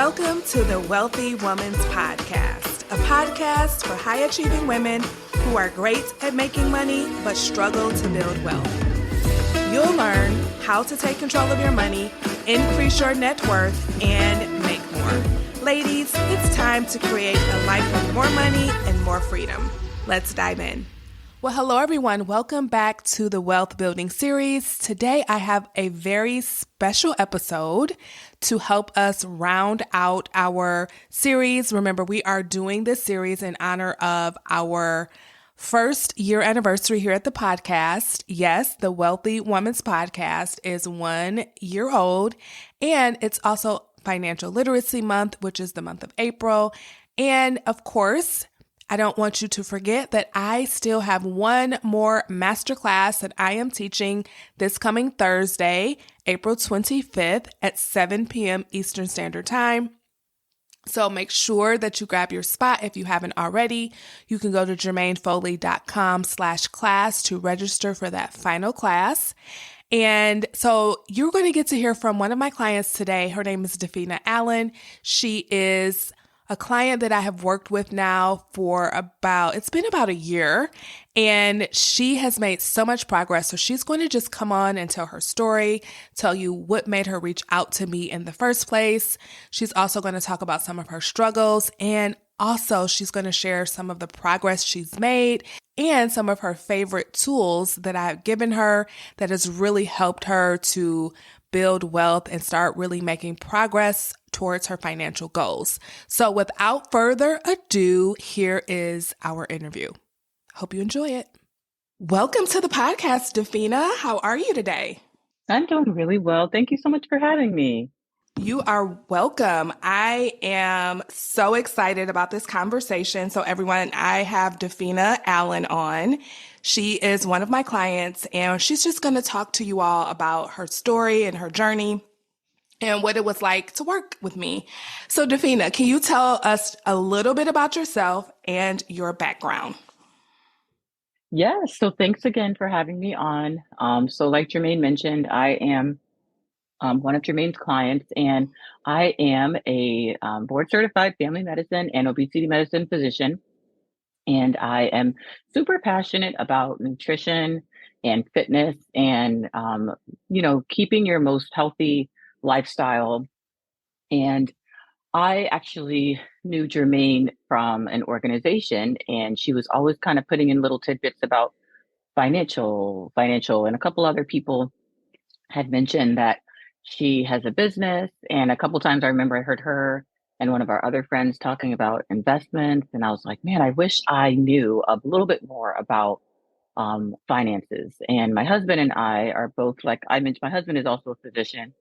Welcome to the Wealthy Woman's Podcast, a podcast for high-achieving women who are great at making money but struggle to build wealth. You'll learn how to take control of your money, increase your net worth, and make more. Ladies, it's time to create a life with more money and more freedom. Let's dive in. Well, hello everyone. Welcome back to the Wealth Building series. Today I have a very special episode to help us round out our series. Remember, we are doing this series in honor of our first year anniversary here at the podcast. Yes, the Wealthy Woman's Podcast is 1 year old, and it's also Financial Literacy Month, which is the month of April. And of course, I don't want you to forget that I still have one more masterclass that I am teaching this coming Thursday, April 25th at 7 p.m. Eastern Standard Time. So make sure that you grab your spot if you haven't already. You can go to jermainefoley.com/class to register for that final class. And so you're going to get to hear from one of my clients today. Her name is Dafina Allen. She is a client that I have worked with now for it's been about a year, and she has made so much progress. So she's going to just come on and tell her story, tell you what made her reach out to me in the first place. She's also going to talk about some of her struggles, and also she's going to share some of the progress she's made and some of her favorite tools that I've given her that has really helped her to build wealth and start really making progress towards her financial goals. So without further ado, here is our interview. Hope you enjoy it. Welcome to the podcast, Dafina. How are you today? I'm doing really well. Thank you so much for having me. You are welcome. I am so excited about this conversation. So everyone, I have Dafina Allen on. She is one of my clients, and she's just going to talk to you all about her story and her journey and what it was like to work with me. So Dafina, can you tell us a little bit about yourself and your background? Yes. So thanks again for having me on. So like Jermaine mentioned, I am one of Jermaine's clients, and I am a board certified family medicine and obesity medicine physician. And I am super passionate about nutrition and fitness and, keeping your most healthy lifestyle. And I actually knew Jermaine from an organization, and she was always kind of putting in little tidbits about financial, and a couple other people had mentioned that she has a business. And a couple times I remember I heard her and one of our other friends talking about investments. And I was like, man, I wish I knew a little bit more about finances. And my husband and I are both, like I mentioned, my husband is also a physician.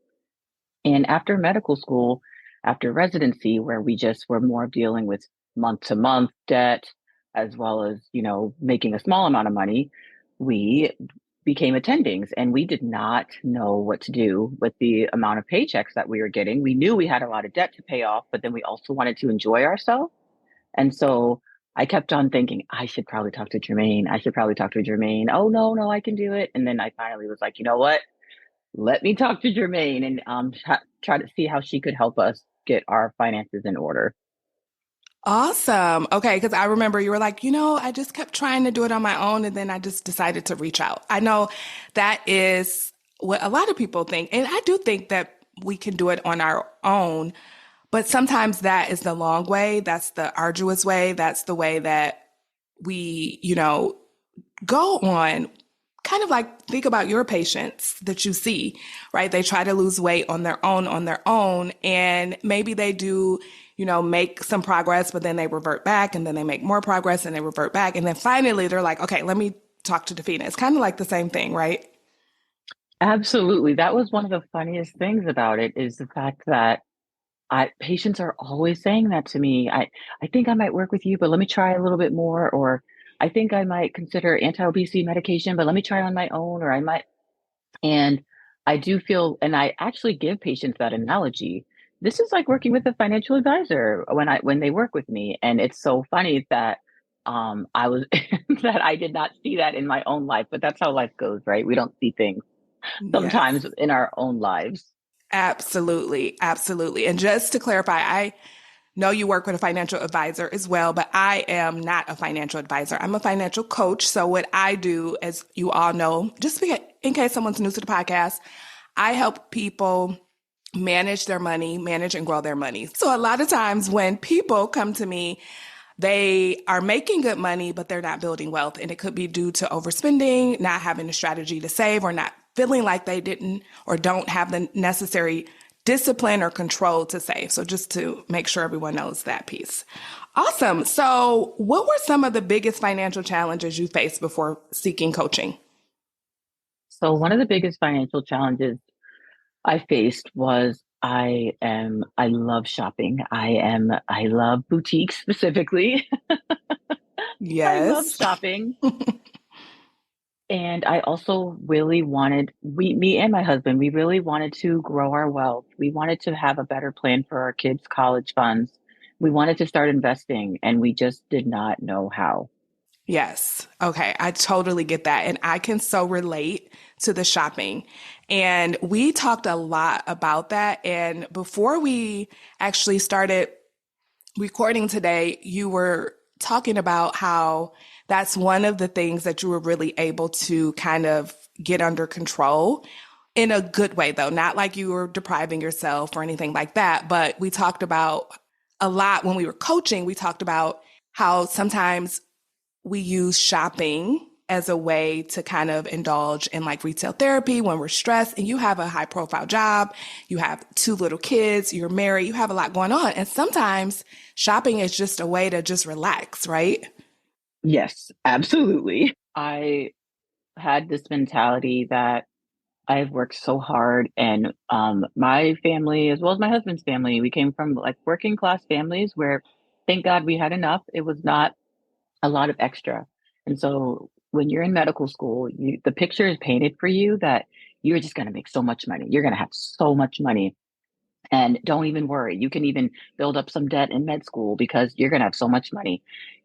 And after medical school, after residency, where we just were more dealing with month to month debt, as well as, making a small amount of money, we became attendings, and we did not know what to do with the amount of paychecks that we were getting. We knew we had a lot of debt to pay off, but then we also wanted to enjoy ourselves. And so I kept on thinking, I should probably talk to Jermaine. I should probably talk to Jermaine. Oh, no, I can do it. And then I finally was like, you know what? Let me talk to Jermaine and try to see how she could help us get our finances in order. Awesome. Okay, because I remember you were like, I just kept trying to do it on my own, and then I just decided to reach out. I know that is what a lot of people think, and I do think that we can do it on our own, but sometimes that is the long way. That's the arduous way. That's the way that we, go on. Kind of like think about your patients that you see, right? They try to lose weight on their own, and maybe they do, make some progress, but then they revert back, and then they make more progress and they revert back. And then finally they're like, okay, let me talk to Dafina. It's kind of like the same thing, right? Absolutely. That was one of the funniest things about it, is the fact that patients are always saying that to me. I think I might work with you, but let me try a little bit more. Or I think I might consider anti-obesity medication, but let me try on my own. Or I might, and I do feel, and I actually give patients that analogy. This is like working with a financial advisor when they work with me. And it's so funny that I was that I did not see that in my own life, but that's how life goes, right? We don't see things Yes. sometimes in our own lives. Absolutely. Absolutely. And just to clarify, I know you work with a financial advisor as well, but I am not a financial advisor. I'm a financial coach. So, what I do, as you all know, in case someone's new to the podcast, I help people manage their money, manage and grow their money. So, a lot of times when people come to me, they are making good money, but they're not building wealth. And it could be due to overspending, not having a strategy to save, or not feeling like they didn't or don't have the necessary discipline or control to save. So just to make sure everyone knows that piece. Awesome. So what were some of the biggest financial challenges you faced before seeking coaching? So one of the biggest financial challenges I faced was I love shopping. I love boutiques specifically. I love Yes. shopping. And I also really wanted, me and my husband, we really wanted to grow our wealth. We wanted to have a better plan for our kids' college funds. We wanted to start investing, and we just did not know how. Yes. Okay. I totally get that. And I can so relate to the shopping. And we talked a lot about that. And before we actually started recording today, you were talking about how that's one of the things that you were really able to kind of get under control in a good way, though, not like you were depriving yourself or anything like that. But we talked about a lot when we were coaching, we talked about how sometimes we use shopping as a way to kind of indulge in like retail therapy when we're stressed and you have a high profile job, you have two little kids, you're married, you have a lot going on. And sometimes shopping is just a way to just relax, right? Yes, absolutely. I had this mentality that I've worked so hard, and my family, as well as my husband's family, we came from like working class families where, thank God, we had enough. It was not a lot of extra. And so when you're in medical school, the picture is painted for you that you're just going to make so much money. You're going to have so much money. And don't even worry. You can even build up some debt in med school because you're going to have so much money.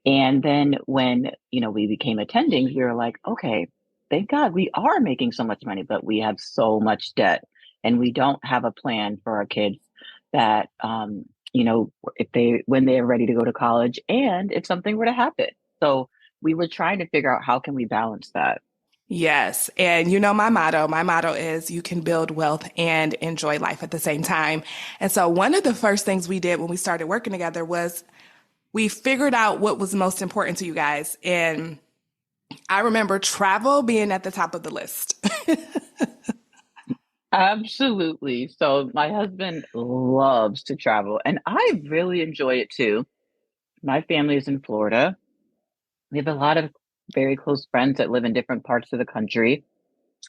And then when, we became attendings, we were like, okay, thank God we are making so much money, but we have so much debt and we don't have a plan for our kids that, when they're ready to go to college and if something were to happen. So we were trying to figure out how can we balance that. Yes. And you know my motto is you can build wealth and enjoy life at the same time. And so one of the first things we did when we started working together was we figured out what was most important to you guys. And I remember travel being at the top of the list. Absolutely. So my husband loves to travel and I really enjoy it too. My family is in Florida. We have a lot of very close friends that live in different parts of the country.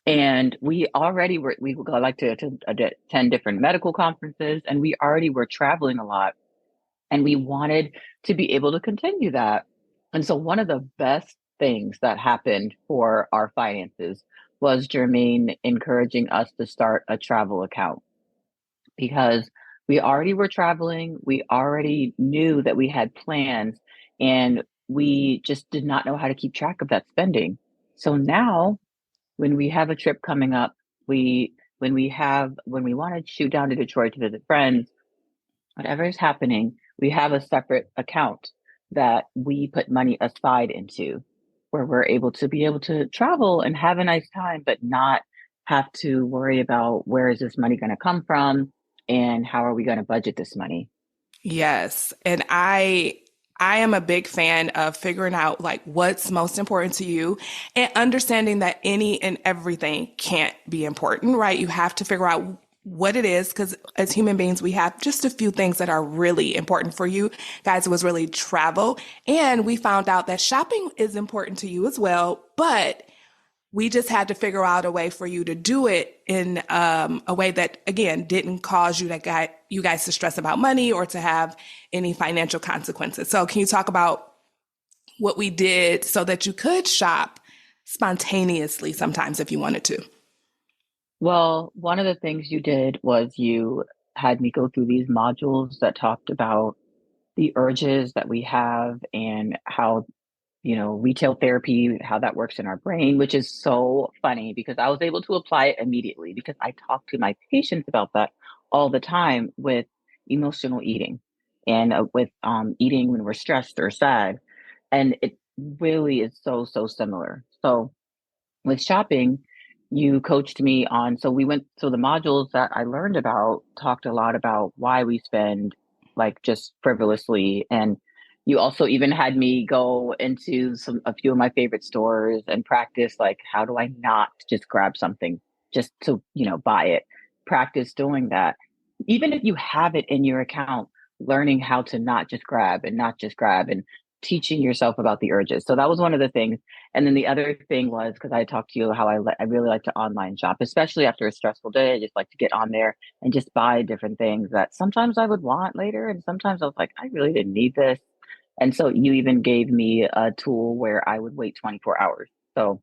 And we like to attend different medical conferences and we already were traveling a lot and we wanted to be able to continue that. And so one of the best things that happened for our finances was Jermaine encouraging us to start a travel account because we already were traveling. We already knew that we had plans and we just did not know how to keep track of that spending. So now when we have a trip coming up, when we want to shoot down to Detroit to visit friends, whatever is happening, we have a separate account that we put money aside into where we're able to travel and have a nice time, but not have to worry about where is this money going to come from and how are we going to budget this money. Yes. And I am a big fan of figuring out like what's most important to you and understanding that any and everything can't be important, right? You have to figure out what it is because as human beings, we have just a few things that are really important for you. Guys, it was really travel. And we found out that shopping is important to you as well, but we just had to figure out a way for you to do it in a way that, again, didn't cause you guys to stress about money or to have any financial consequences. So, can you talk about what we did so that you could shop spontaneously sometimes if you wanted to? Well, one of the things you did was you had me go through these modules that talked about the urges that we have and how retail therapy, how that works in our brain, which is so funny because I was able to apply it immediately because I talked to my patients about that all the time with emotional eating and with eating when we're stressed or sad. And it really is so similar. So with shopping, you coached me on, so the modules that I learned about talked a lot about why we spend like just frivolously. And you also even had me go into a few of my favorite stores and practice like, how do I not just grab something just to, buy it? Practice doing that. Even if you have it in your account, learning how to not just grab and teaching yourself about the urges. So that was one of the things. And then the other thing was, because I talked to you how I really like to online shop, especially after a stressful day. I just like to get on there and just buy different things that sometimes I would want later, and sometimes I was like, I really didn't need this. And so you even gave me a tool where I would wait 24 hours. So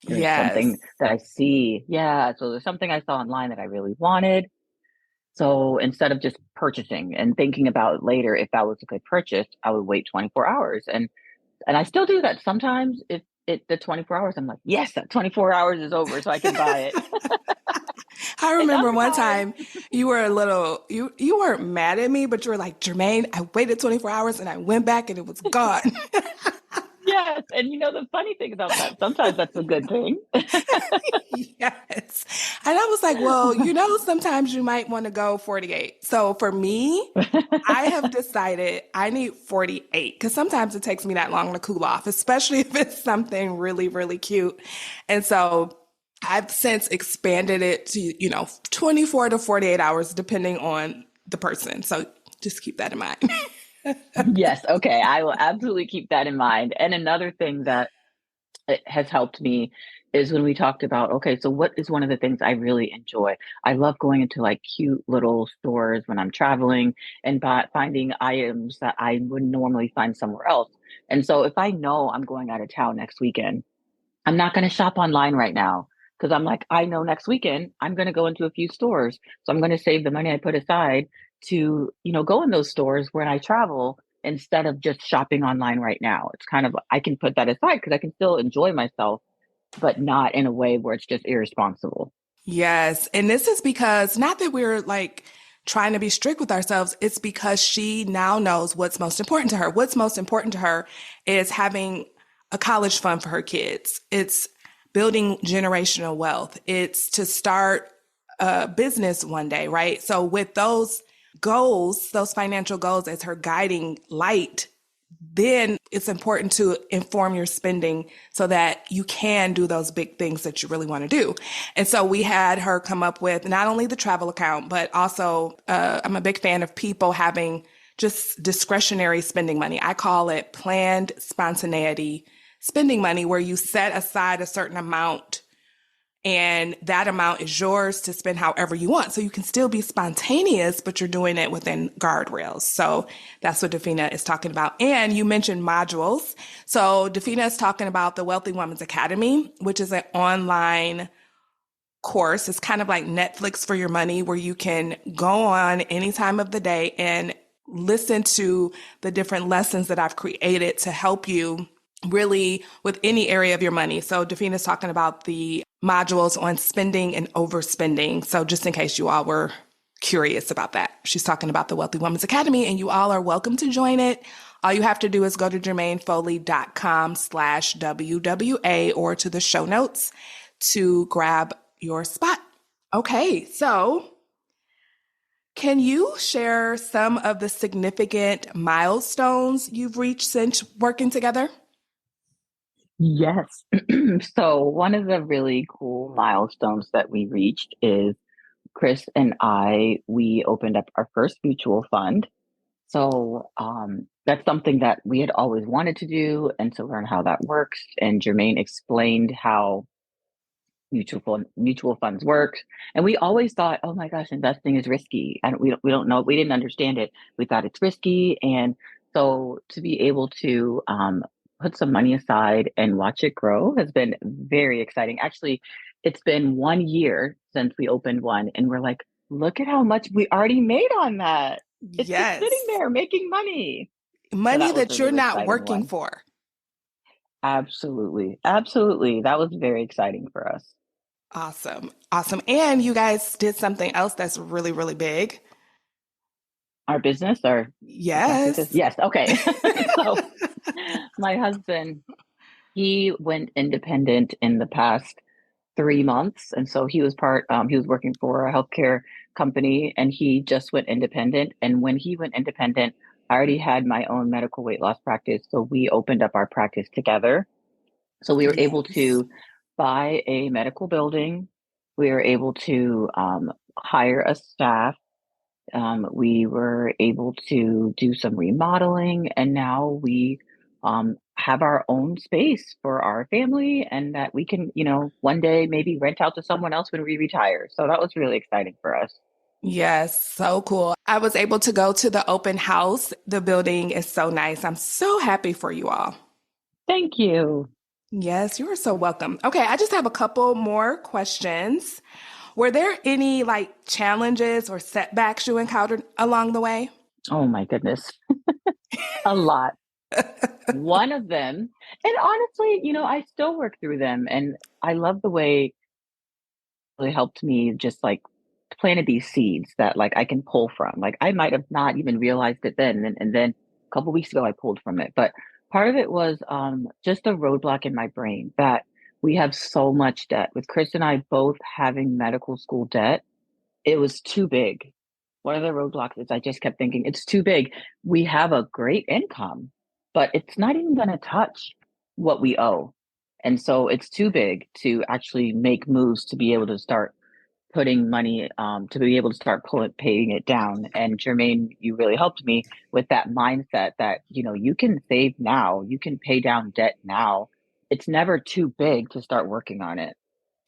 there's Yes. something that I see, yeah. So there's something I saw online that I really wanted. So instead of just purchasing and thinking about later if that was a good purchase, I would wait 24 hours. And I still do that sometimes. If the 24 hours, I'm like, yes, that 24 hours is over, so I can buy it. I And remember other one times, time you were a little you weren't mad at me, but you were like, Jermaine, I waited 24 hours and I went back and it was gone. yes. And the funny thing about that, sometimes that's a good thing. Yes. And I was like, well, sometimes you might want to go 48. So for me, I have decided I need 48 because sometimes it takes me that long to cool off, especially if it's something really, really cute. And so I've since expanded it to, 24 to 48 hours, depending on the person. So just keep that in mind. Yes. Okay. I will absolutely keep that in mind. And another thing that it has helped me is when we talked about, okay, so what is one of the things I really enjoy? I love going into like cute little stores when I'm traveling and finding items that I would normally find somewhere else. And so if I know I'm going out of town next weekend, I'm not going to shop online right now because I'm like, I know next weekend I'm going to go into a few stores. So I'm going to save the money I put aside to, go in those stores when I travel instead of just shopping online right now. It's kind of, I can put that aside because I can still enjoy myself, but not in a way where it's just irresponsible. Yes. And this is because not that we're like trying to be strict with ourselves, it's because she now knows what's most important to her. What's most important to her is having a college fund for her kids. It's building generational wealth. It's to start a business one day, right? So with those goals, those financial goals as her guiding light, then it's important to inform your spending so that you can do those big things that you really want to do. And so we had her come up with not only the travel account, but also I'm a big fan of people having just discretionary spending money. I call it planned spontaneity spending money, where you set aside a certain amount and that amount is yours to spend however you want. So you can still be spontaneous, but you're doing it within guardrails. So that's what Dafina is talking about. And you mentioned modules. So Dafina is talking about the Wealthy Woman's Academy, which is an online course. It's kind of like Netflix for your money, where you can go on any time of the day and listen to the different lessons that I've created to help you really with any area of your money. So Dafina's talking about the modules on spending and overspending. So just in case you all were curious about that, she's talking about the Wealthy Woman's Academy, and you all are welcome to join it. All you have to do is go to jermainefoley.com/WWA or to the show notes to grab your spot. Okay, so can you share some of the significant milestones you've reached since working together? Yes. So one of the really cool milestones that we reached is Chris and we opened up our first mutual fund. So that's something that we had always wanted to do and to learn how that works. And Jermaine explained how mutual funds worked. And we always thought, oh my gosh, investing is risky. And we don't know, we didn't understand it. We thought it's risky. And so to be able to put some money aside and watch it grow has been very exciting. Actually, it's been 1 year since we opened one, and we're like, look at how much we already made on that. It's just sitting Yes. there making money. So Money that was a that you're really not exciting working one. for. Absolutely. Absolutely. That was very exciting for us. Awesome. Awesome. And you guys did something else that's really, really big. Our business or the practices? Yes. Yes. Okay. So my husband, he went independent in the past 3 months. And so he was working for a healthcare company and he just went independent. And when he went independent, I already had my own medical weight loss practice. So we opened up our practice together. So we were able Yes. to buy a medical building. We were able to hire a staff. We were able to do some remodeling, and now we have our own space for our family, and that we can, one day maybe rent out to someone else when we retire. So that was really exciting for us. Yes, so cool. I was able to go to the open house. The building is so nice. I'm so happy for you all. Thank you. Yes, you are so welcome. Okay, I just have a couple more questions. Were there any like challenges or setbacks you encountered along the way? Oh my goodness, a lot. One of them, and honestly, I still work through them, and I love the way really helped me just like planted these seeds that like I can pull from. Like I might have not even realized it then, and then a couple weeks ago I pulled from it. But part of it was just a roadblock in my brain that we have so much debt. With Chris and I both having medical school debt, it was too big. One of the roadblocks is I just kept thinking it's too big. We have a great income, but it's not even going to touch what we owe. And so it's too big to actually make moves to be able to start putting money, to be able to start paying it down. And Jermaine, you really helped me with that mindset that, you can save now, you can pay down debt now. It's never too big to start working on it.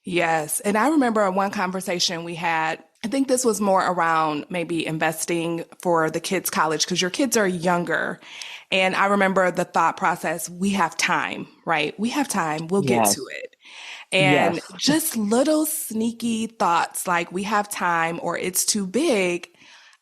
Yes. And I remember one conversation we had. I think this was more around maybe investing for the kids' college because your kids are younger. And I remember the thought process we have time, right? We have time, we'll get to Yes. it. And Yes. just little sneaky thoughts like we have time or it's too big.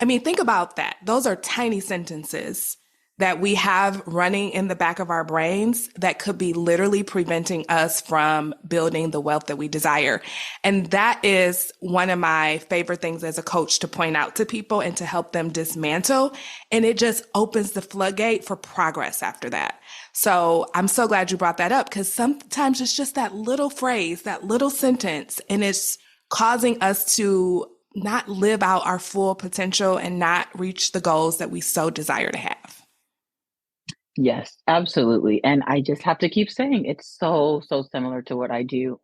I mean, think about that. Those are tiny sentences that we have running in the back of our brains that could be literally preventing us from building the wealth that we desire. And that is one of my favorite things as a coach to point out to people and to help them dismantle. And it just opens the floodgate for progress after that. So I'm so glad you brought that up because sometimes it's just that little phrase, that little sentence, and it's causing us to not live out our full potential and not reach the goals that we so desire to have. Yes, absolutely. And I just have to keep saying it's so, so similar to what I do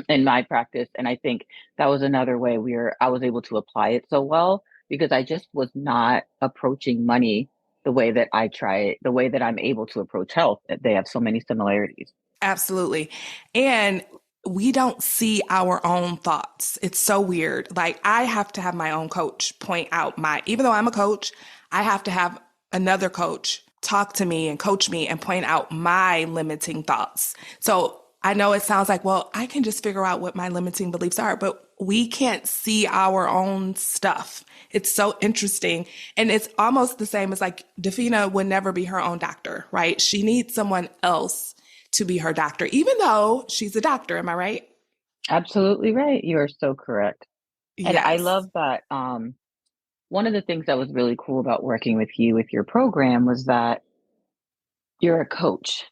in my practice. And I think that was another way where I was able to apply it so well because I just was not approaching money the way that the way that I'm able to approach health. They have so many similarities. Absolutely. And we don't see our own thoughts. It's so weird. Like I have to have my own coach point out even though I'm a coach, I have to have another coach talk to me and coach me and point out my limiting thoughts. So I know it sounds like, well, I can just figure out what my limiting beliefs are, but we can't see our own stuff. It's so interesting. And it's almost the same as like Dafina would never be her own doctor, right? She needs someone else to be her doctor, even though she's a doctor. Am I right? Absolutely right. You are so correct. And I Yes. love that. One of the things that was really cool about working with you with your program was that you're a coach.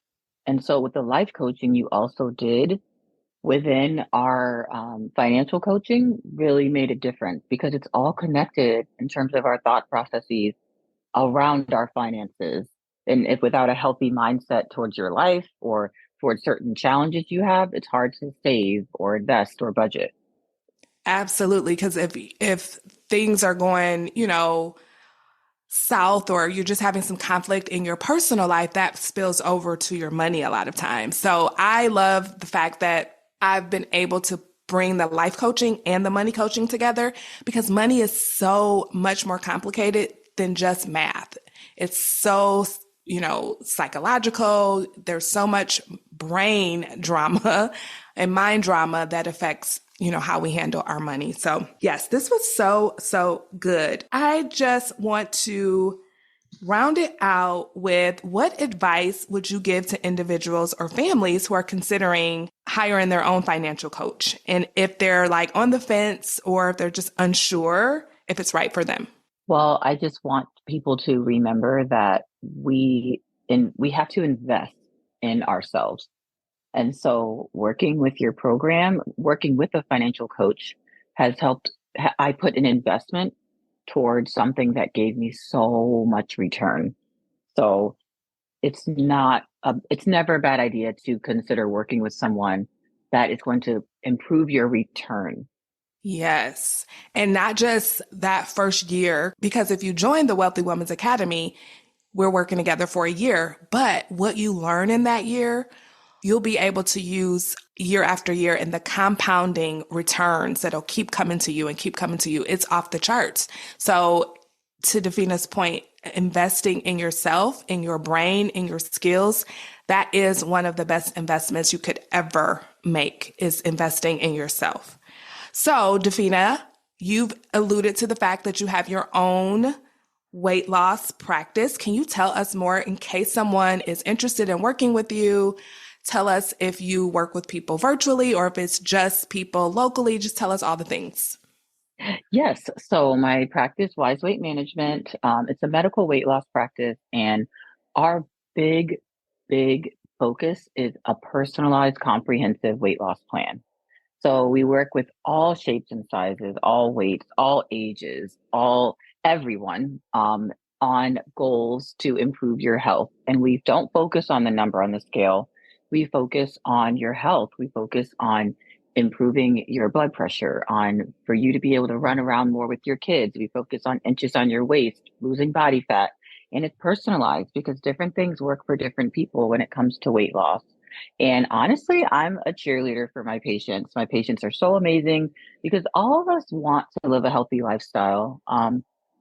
And so with the life coaching you also did within our financial coaching really made a difference because it's all connected in terms of our thought processes around our finances. And if without a healthy mindset towards your life or towards certain challenges you have, it's hard to save or invest or budget. Absolutely. Because if things are going, south or you're just having some conflict in your personal life, that spills over to your money a lot of times. So I love the fact that I've been able to bring the life coaching and the money coaching together because money is so much more complicated than just math. It's so, psychological. There's so much brain drama and mind drama that affects how we handle our money. So yes, this was so, so good. I just want to Round it out with what advice would you give to individuals or families who are considering hiring their own financial coach? And if they're like on the fence or if they're just unsure if it's right for them. Well, I just want people to remember that we have to invest in ourselves. And so working with your program, working with a financial coach has helped. I put an investment towards something that gave me so much return. So it's never a bad idea to consider working with someone that is going to improve your return. Yes. And not just that first year, because if you join the Wealthy Woman's Academy, we're working together for a year. But what you learn in that year, you'll be able to use year after year, and the compounding returns that'll keep coming to you and keep coming to you. It's off the charts. So to Dafina's point, investing in yourself, in your brain, in your skills, that is one of the best investments you could ever make, is investing in yourself. So Dafina, you've alluded to the fact that you have your own weight loss practice. Can you tell us more in case someone is interested in working with you? Tell us if you work with people virtually or if it's just people locally. Just tell us all the things. Yes. So my practice, Wise Weight Management, it's a medical weight loss practice, and our big, big focus is a personalized, comprehensive weight loss plan. So we work with all shapes and sizes, all weights, all ages, all everyone on goals to improve your health. And we don't focus on the number on the scale. We focus on your health. We focus on improving your blood pressure, on for you to be able to run around more with your kids. We focus on inches on your waist, losing body fat. And it's personalized because different things work for different people when it comes to weight loss. And honestly, I'm a cheerleader for my patients. My patients are so amazing because all of us want to live a healthy lifestyle.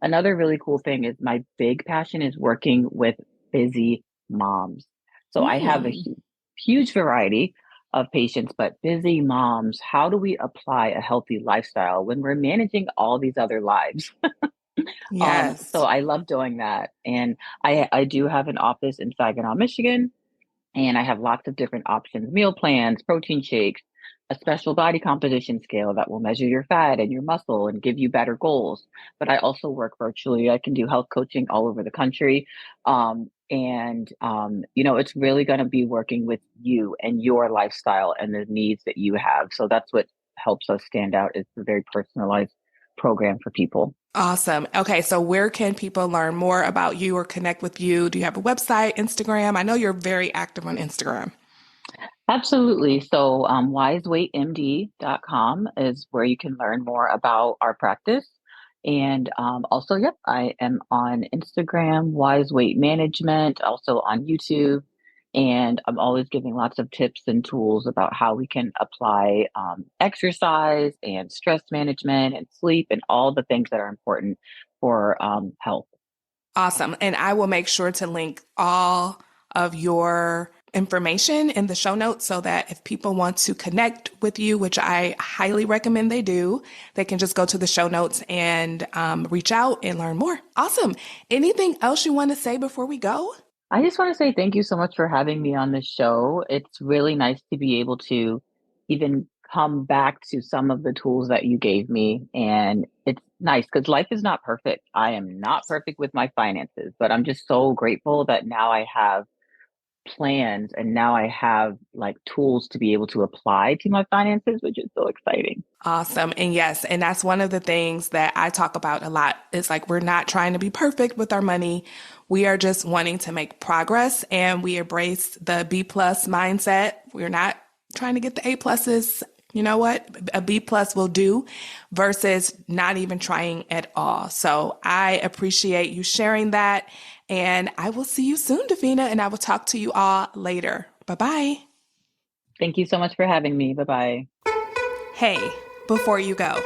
Another really cool thing is my big passion is working with busy moms. So I have a huge variety of patients, but busy moms, how do we apply a healthy lifestyle when we're managing all these other lives? So Yes. I love doing that. And I do have an office in Saginaw, Michigan. And I have lots of different options, meal plans, protein shakes, a special body composition scale that will measure your fat and your muscle and give you better goals. But I also work virtually. I can do health coaching all over the country. It's really going to be working with you and your lifestyle and the needs that you have. So that's what helps us stand out, is a very personalized program for people. Awesome. Okay, so where can people learn more about you or connect with you? Do you have a website, Instagram? I know you're very active on Instagram. Absolutely. So wiseweightmd.com is where you can learn more about our practice. And also, yep, I am on Instagram, Wise Weight Management, also on YouTube. And I'm always giving lots of tips and tools about how we can apply exercise and stress management and sleep and all the things that are important for health. Awesome. And I will make sure to link all of your information in the show notes so that if people want to connect with you, which I highly recommend they do, they can just go to the show notes and reach out and learn more. Awesome. Anything else you want to say before we go? I just want to say thank you so much for having me on this show. It's really nice to be able to even come back to some of the tools that you gave me. And it's nice because life is not perfect. I am not perfect with my finances, but I'm just so grateful that now I have plans and now I have like tools to be able to apply to my finances, which is so exciting. Awesome. And yes, and that's one of the things that I talk about a lot. It's like we're not trying to be perfect with our money. We are just wanting to make progress, and we embrace the B plus mindset. We're not trying to get the A pluses. You know what? A B plus will do versus not even trying at all. So I appreciate you sharing that. And I will see you soon, Dafina, and I will talk to you all later. Bye-bye. Thank you so much for having me. Bye-bye. Hey, before you go,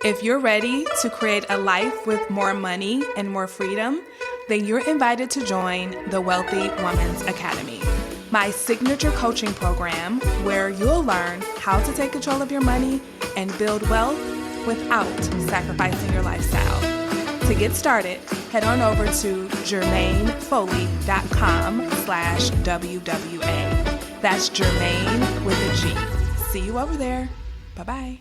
if you're ready to create a life with more money and more freedom, then you're invited to join the Wealthy Woman's Academy, my signature coaching program where you'll learn how to take control of your money and build wealth without sacrificing your lifestyle. To get started, head on over to jermainefoley.com/WWA. That's Jermaine with a G. See you over there. Bye-bye.